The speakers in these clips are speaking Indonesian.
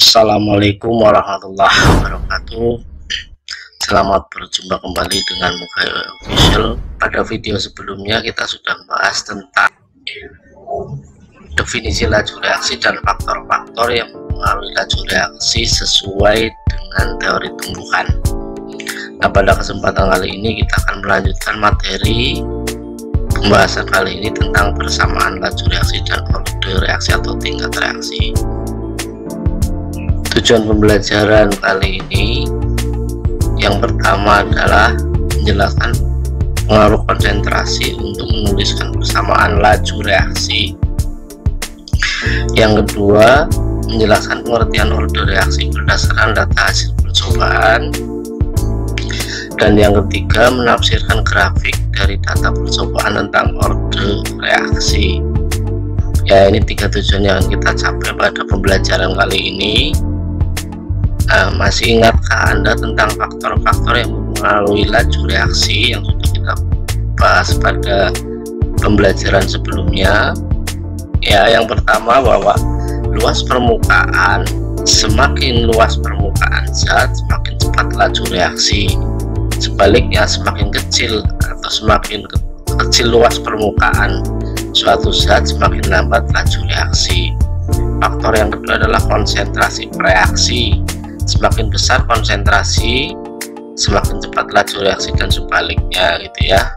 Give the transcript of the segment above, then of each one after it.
Assalamualaikum warahmatullahi wabarakatuh. Selamat berjumpa kembali dengan Mukhayyo Official. Pada video sebelumnya kita sudah membahas tentang definisi laju reaksi dan faktor-faktor yang mempengaruhi laju reaksi sesuai dengan teori tumbuhan. Nah, pada kesempatan kali ini kita akan melanjutkan materi pembahasan kali ini tentang persamaan laju reaksi dan orde reaksi atau tingkat reaksi. Tujuan pembelajaran kali ini yang pertama adalah menjelaskan pengaruh konsentrasi untuk menuliskan persamaan laju reaksi. Yang kedua, menjelaskan pengertian orde reaksi berdasarkan data hasil percobaan. Dan yang ketiga, menafsirkan grafik dari data percobaan tentang orde reaksi. Ya, ini tiga tujuan yang kita capai pada pembelajaran kali ini. Masih ingatkah Anda tentang faktor-faktor yang mempengaruhi laju reaksi yang sudah kita bahas pada pembelajaran sebelumnya? Ya, yang pertama bahwa luas permukaan, semakin luas permukaan zat semakin cepat laju reaksi. Sebaliknya, semakin kecil atau semakin kecil luas permukaan suatu zat semakin lambat laju reaksi. Faktor yang kedua adalah konsentrasi reaksi. Semakin besar konsentrasi, semakin cepat laju reaksi dan sebaliknya, gitu ya.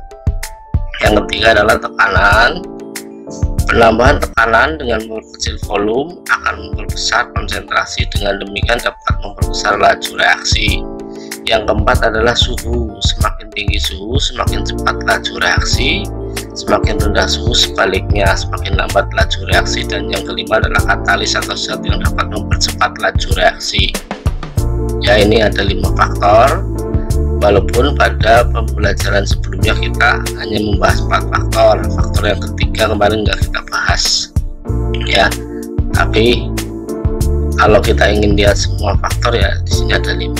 Yang ketiga adalah tekanan. Penambahan tekanan dengan memperkecil volume akan memperbesar konsentrasi, dengan demikian dapat memperbesar laju reaksi. Yang keempat adalah suhu. Semakin tinggi suhu, semakin cepat laju reaksi. Semakin rendah suhu, sebaliknya semakin lambat laju reaksi. Dan yang kelima adalah katalis atau zat yang dapat mempercepat laju reaksi. Ya, ini ada 5 faktor. Walaupun pada pembelajaran sebelumnya kita hanya membahas 4 faktor. Faktor yang ketiga kemarin nggak kita bahas, ya. Tapi kalau kita ingin lihat semua faktor, ya di sini ada 5.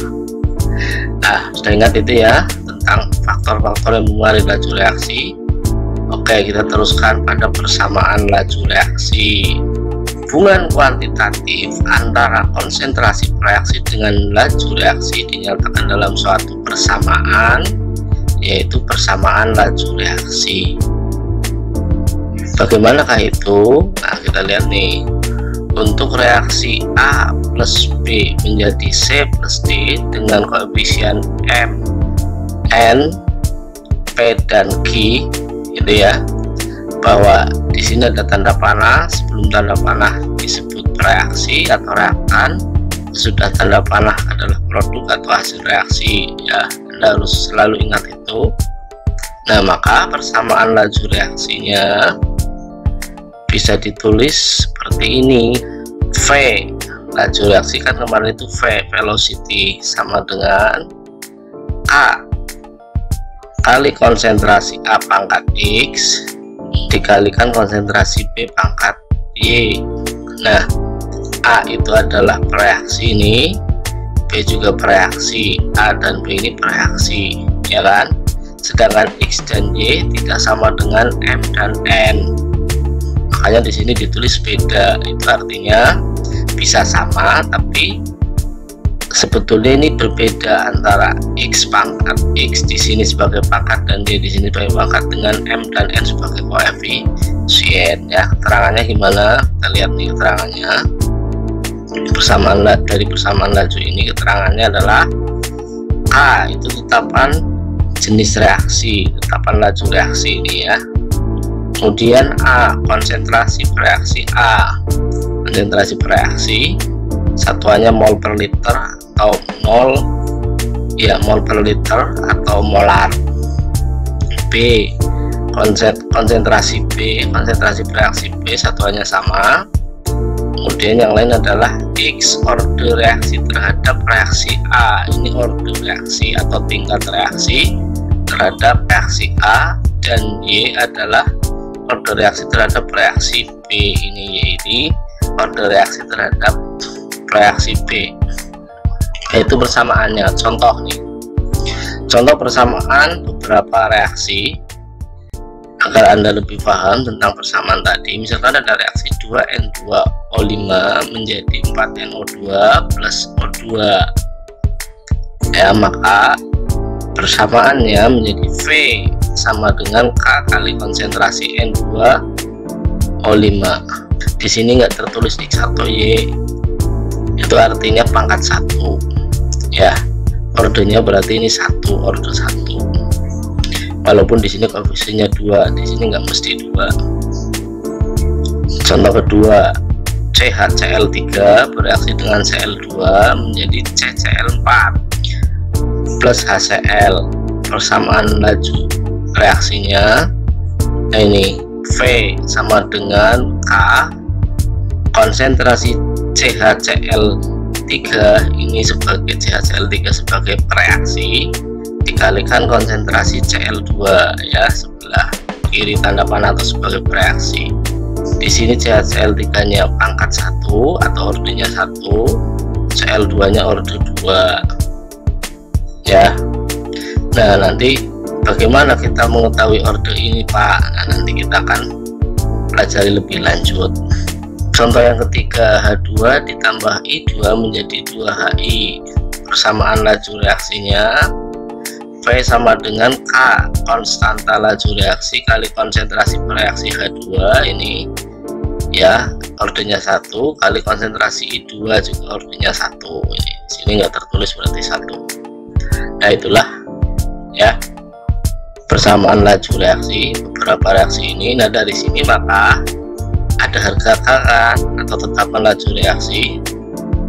Nah, sudah ingat itu ya tentang faktor-faktor yang mempengaruhi laju reaksi. Oke, kita teruskan pada persamaan laju reaksi. Hubungan kuantitatif antara konsentrasi reaksi dengan laju reaksi dinyatakan dalam suatu persamaan, yaitu persamaan laju reaksi. Bagaimanakah itu? Nah, kita lihat nih. Untuk reaksi A plus B menjadi C plus D dengan koefisien M, N, P, dan Q, gitu ya. Bahwa di sini ada tanda panah. Sebelum tanda panah disebut reaksi atau reaktan, sudah tanda panah adalah produk atau hasil reaksi, ya. Anda harus selalu ingat itu. Nah, maka persamaan laju reaksinya bisa ditulis seperti ini. V, laju reaksi kan kemarin itu V, velocity, sama dengan A kali konsentrasi A pangkat X dikalikan konsentrasi B pangkat Y. Nah, A itu adalah bereaksi ini, B juga bereaksi, A dan B ini bereaksi, ya kan? Sedangkan X dan Y tidak sama dengan M dan N, makanya di sini ditulis beda. Itu artinya bisa sama, tapi sebetulnya ini berbeda antara X pangkat X di sini sebagai pangkat dan Y di sini sebagai pangkat dengan M dan N sebagai koefisien, ya. Keterangannya gimana? Kita lihat nih keterangannya. Dari persamaan laju ini keterangannya adalah A itu tetapan jenis reaksi, tetapan laju reaksi ini, ya. Kemudian A konsentrasi bereaksi A, konsentrasi bereaksi satuannya mol per liter atau mol, ya, mol per liter atau molar. B konsentrasi B, konsentrasi bereaksi B satuannya sama. Kemudian yang lain adalah X orde reaksi terhadap reaksi A, ini orde reaksi atau tingkat reaksi terhadap reaksi A, dan Y adalah orde reaksi terhadap reaksi B, ini Y ini orde reaksi terhadap reaksi B. Yaitu persamaannya. Contoh nih, contoh persamaan beberapa reaksi Agar Anda lebih paham tentang persamaan tadi, misalkan ada reaksi 2N2O5 menjadi 4NO2 plus O2, ya, maka persamaannya menjadi V sama dengan K kali konsentrasi N2O5. Di sini nggak tertulis X1Y, itu artinya pangkat 1, ya, ordernya berarti ini 1, order 1. Walaupun di sini koefisiennya 2, di sini nggak mesti 2. Contoh kedua, CHCl3 bereaksi dengan Cl2 menjadi CCl4 plus HCl. Persamaan laju reaksinya, nah ini V sama dengan K konsentrasi CHCl3 ini sebagai CHCl3 sebagai pereaksi dikalikan konsentrasi Cl2, ya, sebelah kiri tanda panah atau sebagai pereaksi. Di sini CHCl3 nya pangkat 1 atau ordernya 1, Cl2 nya order 2, ya. Nah, nanti bagaimana kita mengetahui order ini, Pak? Nah, nanti kita akan pelajari lebih lanjut. Contoh yang ketiga, H2 ditambah I2 menjadi 2HI. Persamaan laju reaksinya V sama dengan K konstanta laju reaksi kali konsentrasi pereaksi H2 ini, ya, ordernya 1 kali konsentrasi I2 juga ordernya 1. Ini sini nggak tertulis berarti 1. Nah, itulah, ya, persamaan laju reaksi beberapa reaksi ini. Nah, dari sini maka ada harga K kan, atau tetapan laju reaksi.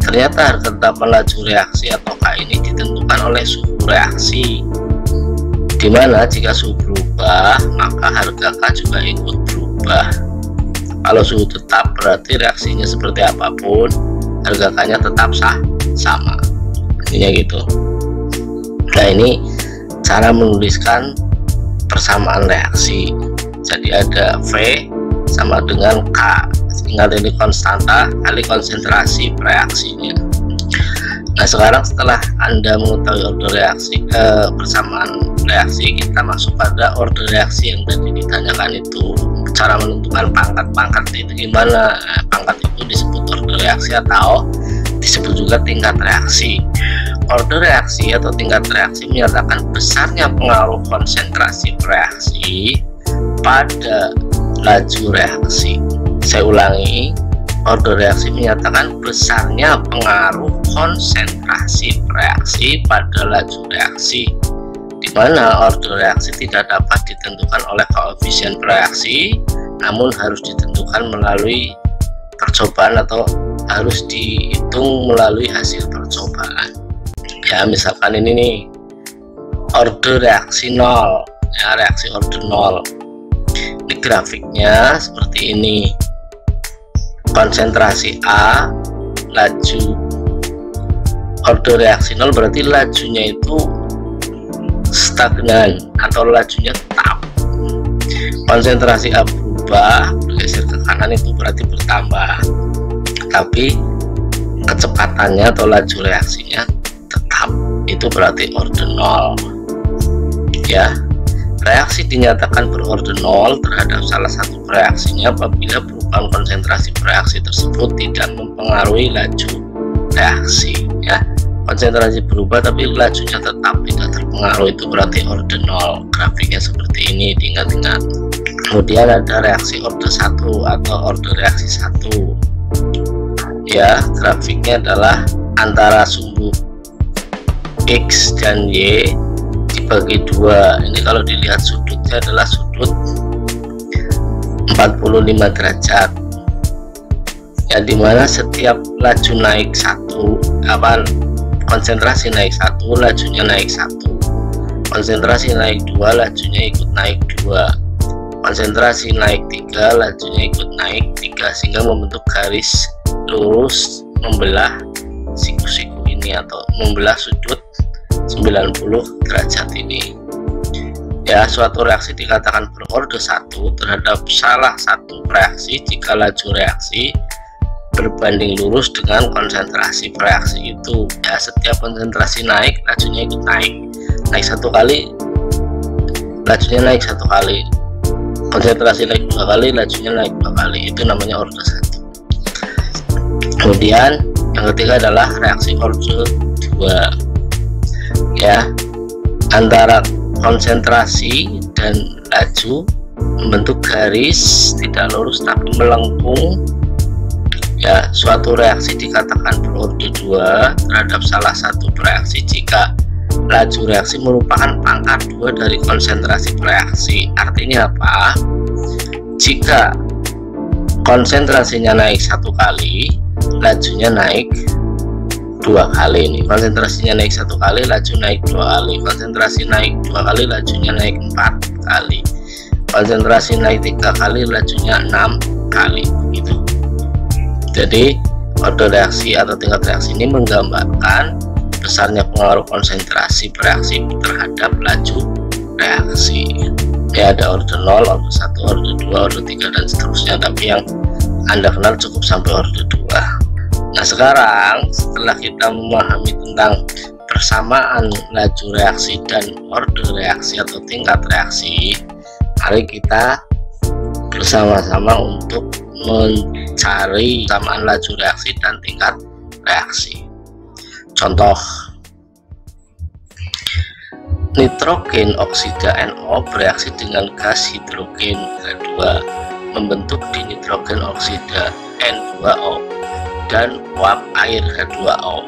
Ternyata harga tetapan laju reaksi atau K ini ditentukan oleh suhu reaksi, dimana jika suhu berubah maka harga K juga ikut berubah. Kalau suhu tetap berarti reaksinya seperti apapun harga K nya tetap sama, intinya gitu. Nah, ini cara menuliskan persamaan reaksi. Jadi ada V sama dengan K, ingat ini konstanta kali konsentrasi pereaksinya. Nah, sekarang setelah Anda mengetahui order reaksi, persamaan reaksi, kita masuk pada order reaksi yang tadi ditanyakan itu. Cara menentukan pangkat-pangkat itu gimana? Pangkat itu disebut order reaksi atau disebut juga tingkat reaksi. Order reaksi atau tingkat reaksi menyatakan besarnya pengaruh konsentrasi reaksi pada laju reaksi. Saya ulangi, order reaksi menyatakan besarnya pengaruh konsentrasi reaksi pada laju reaksi, di mana order reaksi tidak dapat ditentukan oleh koefisien reaksi, namun harus ditentukan melalui percobaan atau harus dihitung melalui hasil percobaan. Ya, misalkan ini nih, order reaksi 0, ya, reaksi order 0. Ini grafiknya seperti ini. Konsentrasi A, laju order reaksi 0 berarti lajunya itu stagnan atau lajunya tetap. Konsentrasi A berubah, bergeser ke kanan, itu berarti bertambah, tapi kecepatannya atau laju reaksinya tetap, itu berarti order 0, ya. Reaksi dinyatakan berorder 0 terhadap salah satu reaksinya apabila perubahan konsentrasi reaksi tersebut tidak mempengaruhi laju reaksi, ya. Konsentrasi berubah tapi lajunya tetap tidak terpengaruh, itu berarti order 0. Grafiknya seperti ini, diingat-ingat. Kemudian ada reaksi order 1 atau order reaksi 1, ya. Grafiknya adalah antara sumbu X dan Y dibagi 2. Ini kalau dilihat sudutnya adalah sudut 45 derajat, ya, dimana setiap laju naik 1, konsentrasi naik 1, lajunya naik 1, konsentrasi naik 2, lajunya ikut naik 2, konsentrasi naik 3, lajunya ikut naik 3, sehingga membentuk garis lurus membelah siku-siku ini atau membelah sudut 90 derajat ini. Ya, suatu reaksi dikatakan berorder 1 terhadap salah satu reaksi jika laju reaksi berbanding lurus dengan konsentrasi reaksi itu. Ya, setiap konsentrasi naik, lajunya ikut naik. Naik 1 kali, lajunya naik 1 kali. konsentrasi naik 2 kali, lajunya naik 2 kali, itu namanya order 1. Kemudian yang ketiga adalah reaksi order 2, ya, antara konsentrasi dan laju membentuk garis tidak lurus tapi melengkung, ya. Suatu reaksi dikatakan berorder 2 terhadap salah satu reaksi jika laju reaksi merupakan pangkat 2 dari konsentrasi reaksi. Artinya apa? Jika konsentrasinya naik 1 kali, lajunya naik 2 kali. Ini konsentrasinya naik 1 kali, laju naik 2 kali. Konsentrasi naik 2 kali, lajunya naik 4 kali. Konsentrasi naik 3 kali, lajunya 6 kali, begitu. Jadi order reaksi atau tingkat reaksi ini menggambarkan besarnya pengaruh konsentrasi bereaksi terhadap laju reaksi. Ya, ada order 0, order 1, order 2, order 3 dan seterusnya, tapi yang Anda kenal cukup sampai order 2. Nah, sekarang setelah kita memahami tentang persamaan laju reaksi dan order reaksi atau tingkat reaksi, mari kita bersama-sama untuk mencari persamaan laju reaksi dan tingkat reaksi. Contoh, nitrogen oksida NO bereaksi dengan gas hidrogen H2 membentuk dinitrogen oksida N2O dan uap air H2O.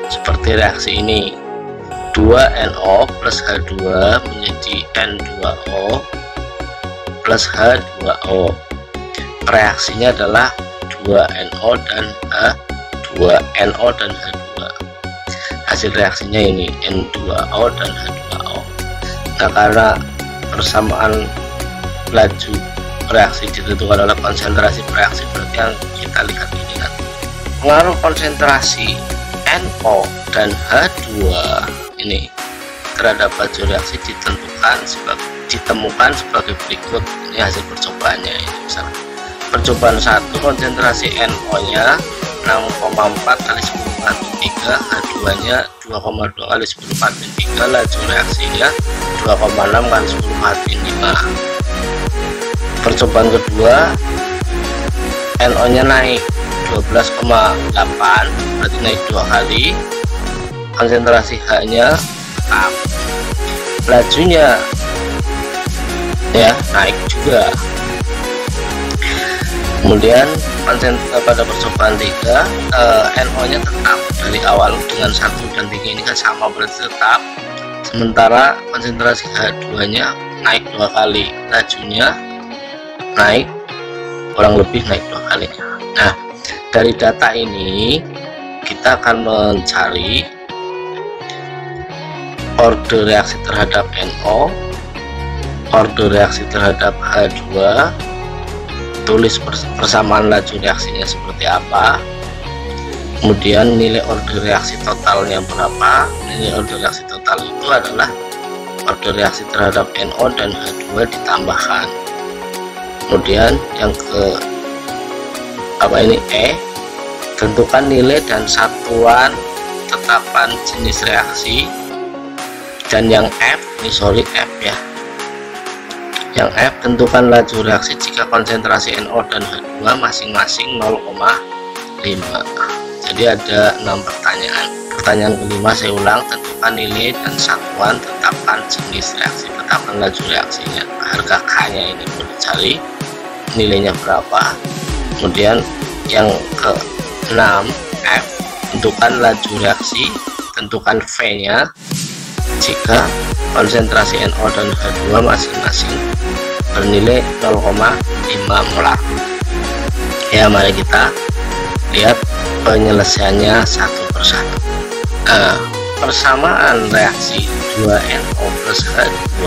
Seperti reaksi ini, 2NO plus H2 menjadi N2O plus H2O. Reaksinya adalah 2NO dan H2NO dan H2. Hasil reaksinya ini N2O dan H2O. Nah, karena persamaan laju reaksi ditentukan oleh konsentrasi reaksi, berarti yang kita lihat ini kan pengaruh konsentrasi NO dan H2 ini terhadap laju reaksi ditemukan sebagai berikut. Ini hasil percobaannya. Ini misalnya percobaan 1, konsentrasi NO nya 6,4 kali 10 banding 3, H2 nya 2,2 kali 10 banding 3, laju reaksinya 2,6 kali 10 banding 5. Percobaan kedua, NO nya naik 12,8, berarti naik 2 kali. Konsentrasi H nya tetap, lajunya ya naik juga. Kemudian pada percobaan 3, NO nya tetap dari awal dengan 1 dan 3 ini kan sama, berarti tetap. Sementara konsentrasi H2 nya naik 2 kali, lajunya naik kurang lebih naik 2 kali. Nah, dari data ini kita akan mencari order reaksi terhadap NO, order reaksi terhadap H2, tulis persamaan laju reaksinya seperti apa, kemudian nilai order reaksi totalnya berapa. Nilai order reaksi total itu adalah order reaksi terhadap NO dan H2 ditambahkan. Kemudian yang ke tentukan nilai dan satuan tetapan jenis reaksi. Dan yang F, F ya, yang F, tentukan laju reaksi jika konsentrasi NO dan H2 masing-masing 0,5. Jadi ada 6 pertanyaan. Pertanyaan kelima saya ulang, tentukan nilai dan satuan tetapkan jenis reaksi, tetapkan laju reaksinya. Harga K nya ini perlu dicari nilainya berapa. Kemudian yang ke-6 F, tentukan laju reaksi, tentukan V nya jika konsentrasi NO dan H2 masing-masing bernilai 0,5 molar. Ya, mari kita lihat penyelesaiannya satu persatu. Persamaan reaksi 2NO plus H2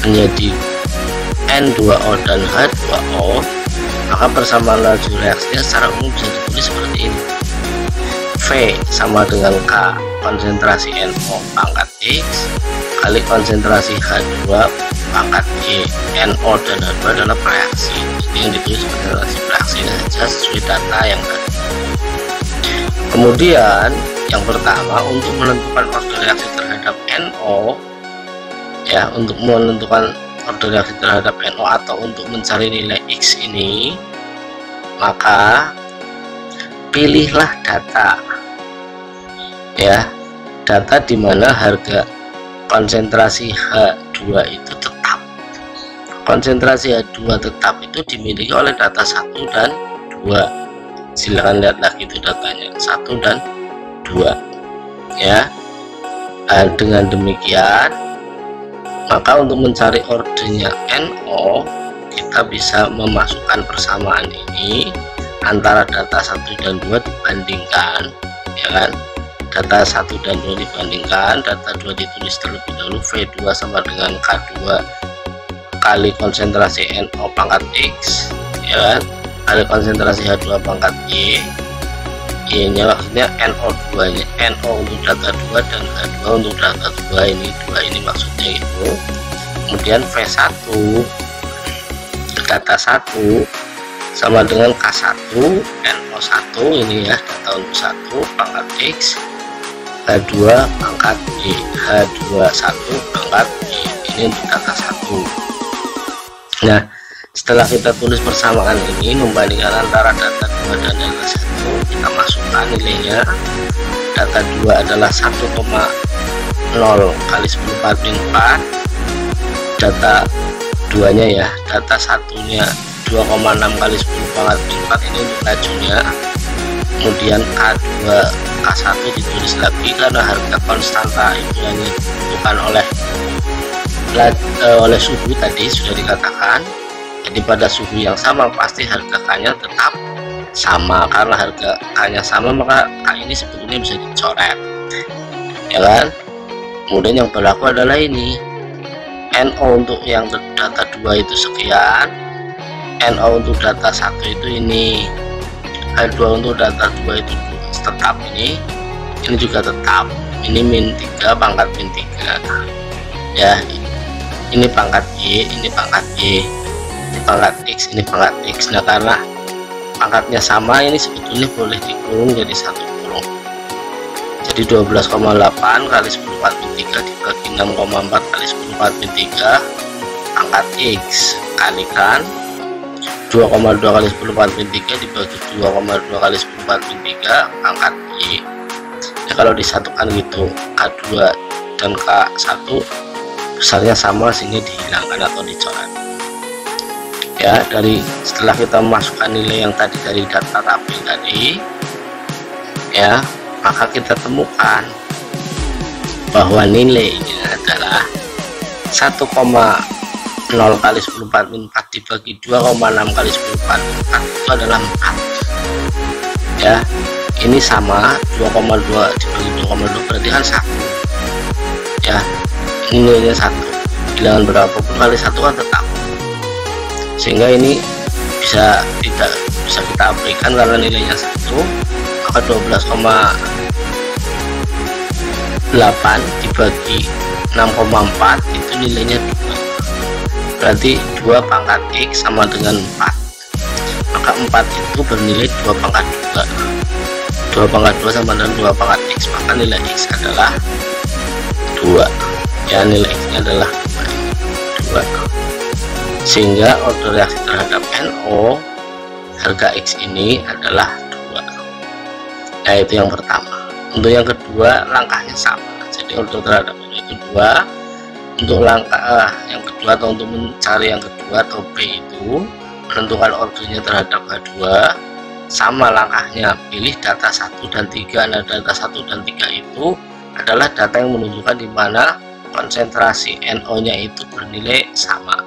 menjadi N2O dan H2O, maka persamaan laju reaksinya secara umum bisa ditulis seperti ini. V sama dengan K, konsentrasi NO pangkat X kali konsentrasi H2 pangkat Y. NO dan H2 adalah reaksi, jadi yang ditulis konsentrasi reaksinya saja sesuai data yang ada. Kemudian yang pertama, untuk menentukan order reaksi terhadap NO, ya, untuk menentukan order reaksi terhadap NO atau untuk mencari nilai X ini, maka pilihlah data, ya, data di mana harga konsentrasi H2 itu tetap. Konsentrasi H2 tetap itu dimiliki oleh data 1 dan 2. Silahkan lihat lagi itu datanya 1 dan 2, ya. Dengan demikian, maka untuk mencari ordernya NO, kita bisa memasukkan persamaan ini antara data 1 dan 2 dibandingkan, ya kan. Data 1 dan 2 dibandingkan, data 2 ditulis terlebih dahulu, V2 sama dengan K2 kali konsentrasi NO pangkat X, ya kan, kali konsentrasi H2 pangkat Y. Y-nya maksudnya NO2 nya, NO untuk data 2 dan H2 untuk data 2, ini 2 ini maksudnya itu. Kemudian V1 data 1 sama dengan K1 NO1, ini ya data untuk 1 pangkat X, H2 pangkat Y, H21 pangkat Y, ini untuk data 1. Nah, setelah kita tulis persamaan ini, membandingkan antara data 2 dan data 1, kita masukkan nilainya. Data 2 adalah 1,0 kali 10⁴, data 2 nya ya, data 1 nya 2,6 kali 10⁴, ini untuk lajunya. Kemudian K2 K1 ditulis lagi karena harga konstanta itu yang ditentukan oleh suhu tadi sudah dikatakan. Jadi pada suhu yang sama pasti harga K-nya tetap sama, karena harga K-nya sama maka K ini sebetulnya bisa dicoret, ya kan. Kemudian yang berlaku adalah ini NO untuk yang data 2 itu sekian, NO untuk data 1 itu ini, H2 untuk data 2 itu tetap, ini juga tetap, ini min 3 pangkat min 3, ya, ini pangkat Y, ini pangkat Y, ini pangkat X, ini pangkat X. Nah, karena pangkatnya sama, ini sebetulnya boleh dikurung jadi satu kurung, jadi 12,8 kali 10⁴ dibagi 6,4 kali 10⁴ pangkat X kalikan 2,2 kali 10⁴ dibagi 2,2 kali 10⁴ pangkat Y. Ya, kalau disatukan gitu, K2 dan K1 besarnya sama sehingga dihilangkan atau dicoret. Ya, setelah kita memasukkan nilai yang tadi dari data tabel tadi, ya, maka kita temukan bahwa nilainya adalah 1,0 kali 10⁴ dibagi 2,6 kali 10⁴ itu adalah 4, ya. Ini sama 2,2 dibagi 2,2 berarti kan 1, ya. Ini nilainya 1, bilangan berapapun kali 1 kan tetap, sehingga ini bisa kita abaikan karena nilainya 1, maka 12,8 dibagi 6,4 itu nilainya 2, berarti 2 pangkat X sama dengan 4, maka 4 itu bernilai 2 pangkat 2, 2 pangkat 2 sama dengan 2 pangkat X, maka nilai X adalah 2, ya, nilai X nya adalah 2, sehingga order reaksi terhadap NO harga X ini adalah 2. Nah, itu yang pertama. Untuk yang kedua, langkahnya sama, jadi order terhadap NO itu 2. Untuk langkah yang kedua atau untuk mencari yang kedua atau B itu menentukan ordernya terhadap H2, sama langkahnya, pilih data 1 dan 3. Nah, data 1 dan 3 itu adalah data yang menunjukkan di mana konsentrasi NO nya itu bernilai sama,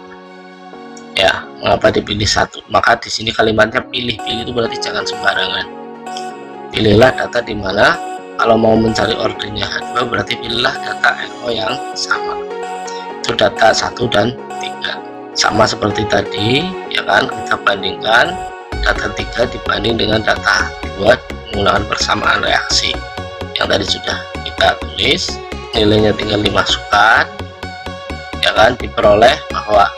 ya. Mengapa dipilih 1? Maka di sini kalimatnya pilih-pilih itu berarti jangan sembarangan. Pilihlah data di mana kalau mau mencari ordernya H2 berarti pilihlah data NO yang sama. Itu data 1 dan 3 sama seperti tadi, ya kan. Kita bandingkan data 3 dibanding dengan data 2 menggunakan persamaan reaksi yang tadi sudah kita tulis. Nilainya tinggal dimasukkan, ya kan, diperoleh bahwa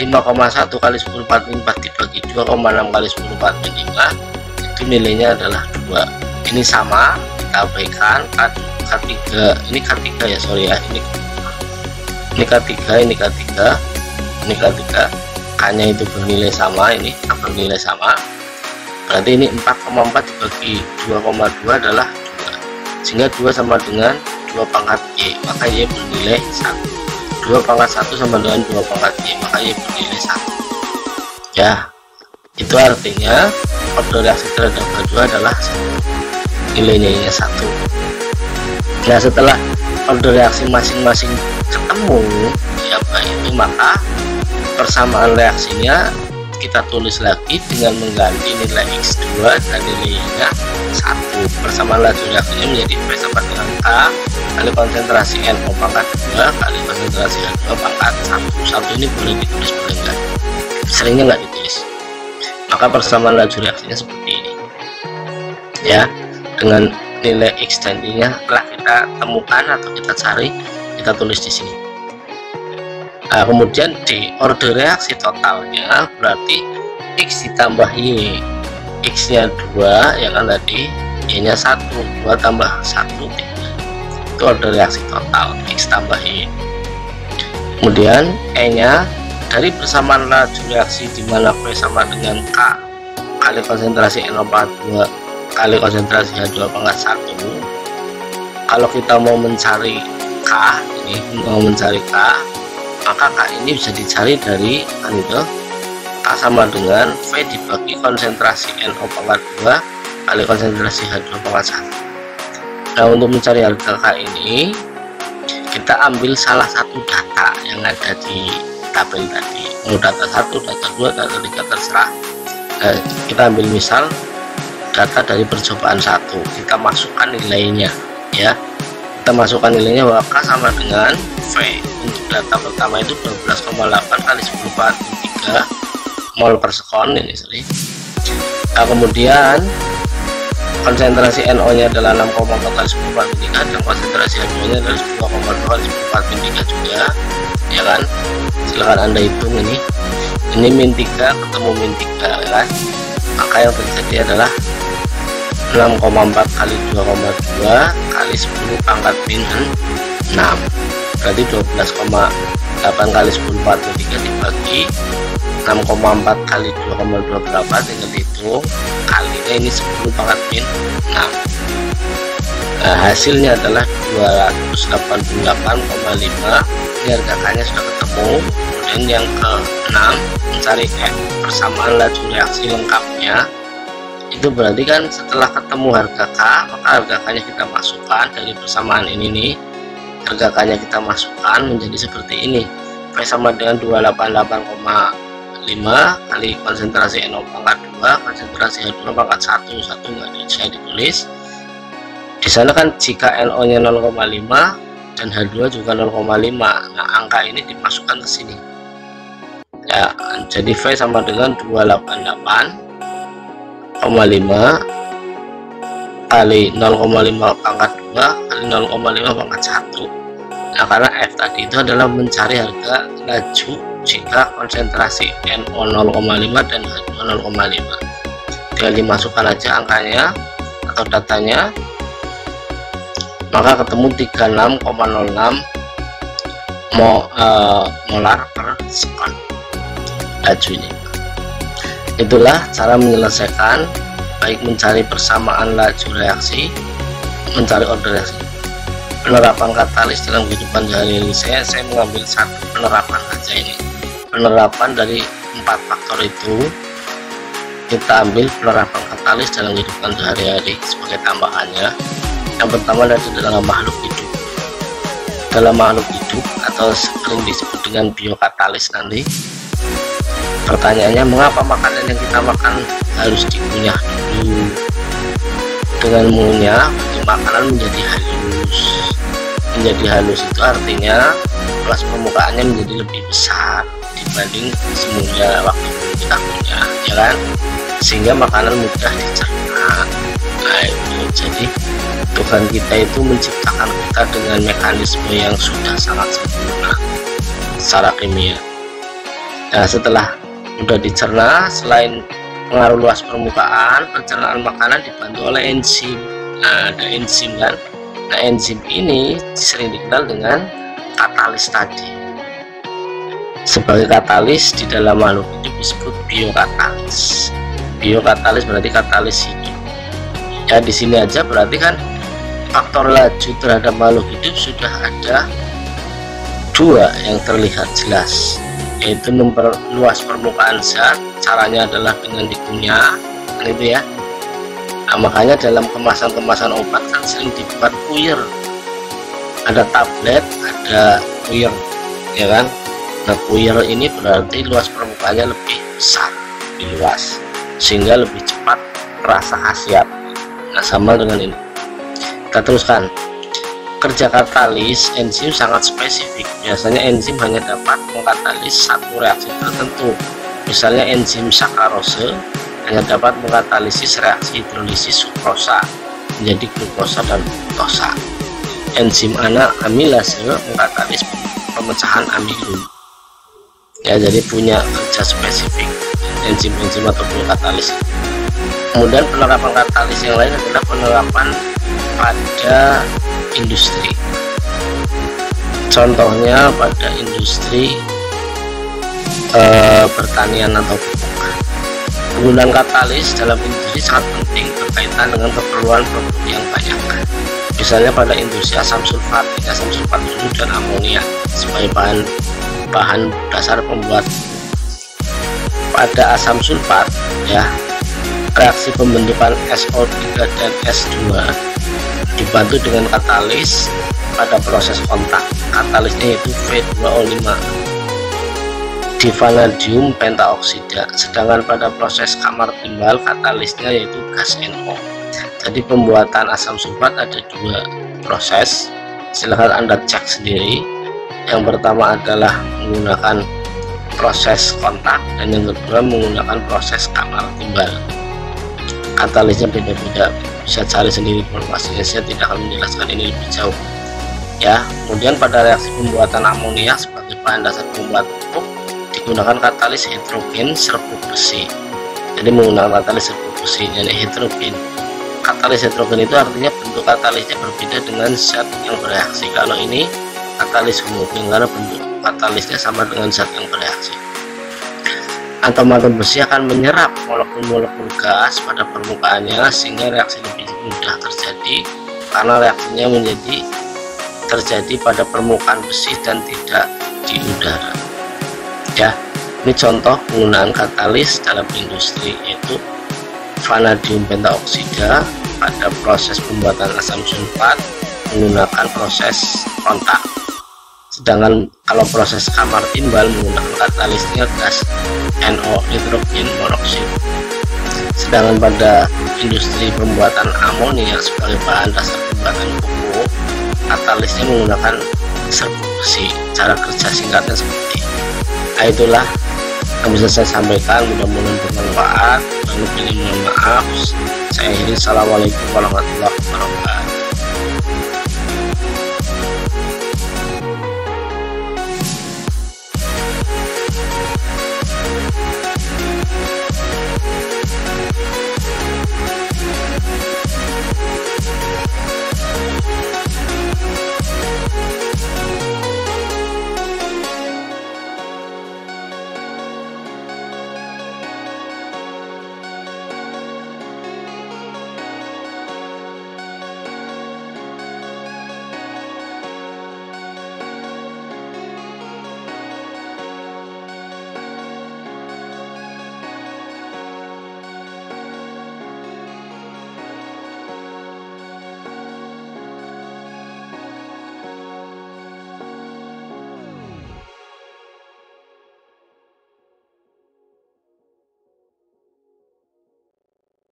5,1 kali 10⁴ dibagi 2,6 kali 10⁴ itu nilainya adalah 2. Ini sama, kita abaikan K3, ini K3 ya, sorry ya, ini K3, ini K3, Ini ketika K-nya itu bernilai sama, ini bernilai sama, berarti ini 4,4 dibagi 2,2 adalah 2, sehingga 2 sama dengan 2 pangkat Y, maka Y bernilai 1. 2 pangkat 1 sama dengan 2 pangkat Y, maka Y bernilai 1. Ya, itu artinya order reaksi terhadap H2 adalah 1, nilainya 1. Nah, setelah order reaksi masing-masing ketemu ya baik itu, maka persamaan reaksinya kita tulis lagi dengan mengganti nilai X2 dan nilainya 1. Persamaan laju reaksinya menjadi V sama dengan K kali konsentrasi NO pangkat 2 kali konsentrasi H2 pangkat 1. 1 ini boleh ditulis, boleh enggak, seringnya enggak ditulis. Maka persamaan laju reaksinya seperti ini ya, dengan nilai X dan Y nya telah kita temukan atau kita cari, kita tulis di sini. Nah, kemudian di order reaksi totalnya berarti X ditambah Y, X nya 2 ya kan tadi, Y nya 1, 2 tambah 1 3, itu order reaksi total X tambah Y. Kemudian E nya dari persamaan laju reaksi di mana V sama dengan K kali konsentrasi NO42 kali konsentrasi H2 pangkat 1. Kalau kita mau mencari K, ini mau mencari K, maka K ini bisa dicari dari kan itu K sama dengan V dibagi konsentrasi NO pangkat 2 kali konsentrasi H2 pangkat 1. Nah, untuk mencari harga K ini kita ambil salah satu data yang ada di tabel tadi, mau data 1, data 2, data 3 terserah. Nah, kita ambil misal data dari percobaan 1, kita masukkan nilainya ya, kita masukkan nilainya bahwa K sama dengan V. Untuk data pertama itu 12,8 kali 10 kuadrat 3 mol per sekon ini sorry. Nah, kemudian konsentrasi NO nya adalah 6,4 kali 10 kuadrat 3 dan konsentrasi H2 nya adalah 2,2 kali 10 kuadrat 3 juga ya kan. Silahkan anda hitung ini min 3 ketemu min 3 ya kan, maka yang terjadi adalah 6,4 kali 2,2 kali 10 pangkat min 6, berarti 12,8 kali 10 pangkat 3 dibagi 6,4 kali 2,2 berapa, tinggal hitung, kalinya ini 10 pangkat min 6. Nah, hasilnya adalah 288,5. ini harga K-nya sudah ketemu. Kemudian yang ke-6 mencari persamaan laju reaksi lengkapnya. Itu berarti kan setelah ketemu harga K, maka harga K-nya kita masukkan dari persamaan ini nih, harga K-nya kita masukkan menjadi seperti ini. V sama dengan 288,5 kali konsentrasi NO pangkat 2 konsentrasi H2 pangkat 1 nggak bisa ditulis di sana kan. Jika NO nya 0,5 dan H2 juga 0,5, nah angka ini dimasukkan ke sini ya, jadi V sama dengan 288,5 kali 0,5 pangkat 2 kali 0,5 pangkat 1. Nah, karena F tadi itu adalah mencari harga laju jika konsentrasi NO 0,5 dan H2 0,5. Tinggal dimasukkan aja angkanya atau datanya, maka ketemu 36,06 molar per sekon lajunya. Itulah cara menyelesaikan, baik mencari persamaan laju reaksi, mencari order reaksi. Penerapan katalis dalam kehidupan sehari-hari saya mengambil satu penerapan saja ini. Penerapan dari 4 faktor itu kita ambil penerapan katalis dalam kehidupan sehari-hari sebagai tambahannya. Yang pertama adalah makhluk hidup. Dalam makhluk hidup atau sering disebut dengan biokatalis nanti. Pertanyaannya, mengapa makanan yang kita makan harus dikunyah dulu? Dengan mengunyah, makanan menjadi halus. Menjadi halus itu artinya kelas permukaannya menjadi lebih besar dibanding semula waktu kita kunyah, ya kan? Sehingga makanan mudah dicerna. Nah itu, jadi Tuhan kita itu menciptakan kita dengan mekanisme yang sudah sangat sempurna secara kimia. Nah, setelah mudah dicerna, selain pengaruh luas permukaan, pencernaan makanan dibantu oleh enzim. Nah, ada enzim kan. Nah, enzim ini sering dikenal dengan katalis tadi. sebagai katalis di dalam makhluk hidup disebut biokatalis. Biokatalis berarti katalis hidup. Ya di sini aja berarti kan faktor laju terhadap makhluk hidup sudah ada dua yang terlihat jelas, yaitu memperluas permukaan zat. Caranya adalah dengan dikunyah, kan itu ya. Nah, makanya dalam kemasan-kemasan obat kan sering dibuat puyer, ada tablet, ada puyer, ya kan. Nah puyer ini berarti luas permukaannya lebih besar, lebih luas, sehingga lebih cepat terasa khasiat. Nah sama dengan ini. Kita teruskan. Kerja katalis enzim sangat spesifik. Biasanya enzim hanya dapat mengkatalis satu reaksi tertentu. Misalnya enzim sakarose hanya dapat mengkatalisis reaksi hidrolisis sukrosa menjadi glukosa dan fruktosa. Enzim amilase mengkatalis pemecahan amilum. Ya, jadi punya kerja spesifik enzim-enzim atau katalis. Kemudian penerapan katalis yang lain adalah penerapan pada industri. Contohnya pada industri pertanian atau peternakan. Penggunaan katalis dalam industri sangat penting berkaitan dengan keperluan produk yang banyak. Misalnya pada industri asam sulfat dulu dan amonia sebagai bahan dasar pembuat. Pada asam sulfat ya, reaksi pembentukan SO3 dan S2 dibantu dengan katalis pada proses kontak. Katalisnya yaitu V2O5 di vanadium pentaoksida, sedangkan pada proses kamar timbal katalisnya yaitu gas NO. Jadi pembuatan asam sulfat ada dua proses, silahkan Anda cek sendiri. Yang pertama adalah menggunakan proses kontak dan yang kedua menggunakan proses kamar timbal. Katalisnya beda-beda, bisa cari sendiri informasinya, saya tidak akan menjelaskan ini lebih jauh ya. Kemudian pada reaksi pembuatan amonia sebagai bahan dasar pembuat pupuk digunakan katalis hidrogen serbuk besi. Jadi menggunakan katalis serbuk besi, jadi hidrogen. Katalis hidrogen itu artinya bentuk katalisnya berbeda dengan zat yang bereaksi. Kalau ini katalis homogen karena bentuk katalisnya sama dengan zat yang bereaksi. Atom-atom besi akan menyerap molekul-molekul gas pada permukaannya sehingga reaksi lebih mudah terjadi karena reaksinya terjadi pada permukaan besi dan tidak di udara. Ya, ini contoh penggunaan katalis dalam industri, yaitu vanadium pentaoksida pada proses pembuatan asam sulfat menggunakan proses kontak. Sedangkan kalau proses kamar timbal menggunakan katalisnya gas NO, hidrogen monoksida. Sedangkan pada industri pembuatan amonia sebagai bahan dasar pembuatan pupuk, katalisnya menggunakan serbuk besi. Cara kerja singkatnya seperti ini. Nah, itulah yang bisa saya sampaikan, mudah-mudahan bermanfaat. Jangan lupa mohon maaf. Saya akhiri. Assalamualaikum warahmatullahi wabarakatuh.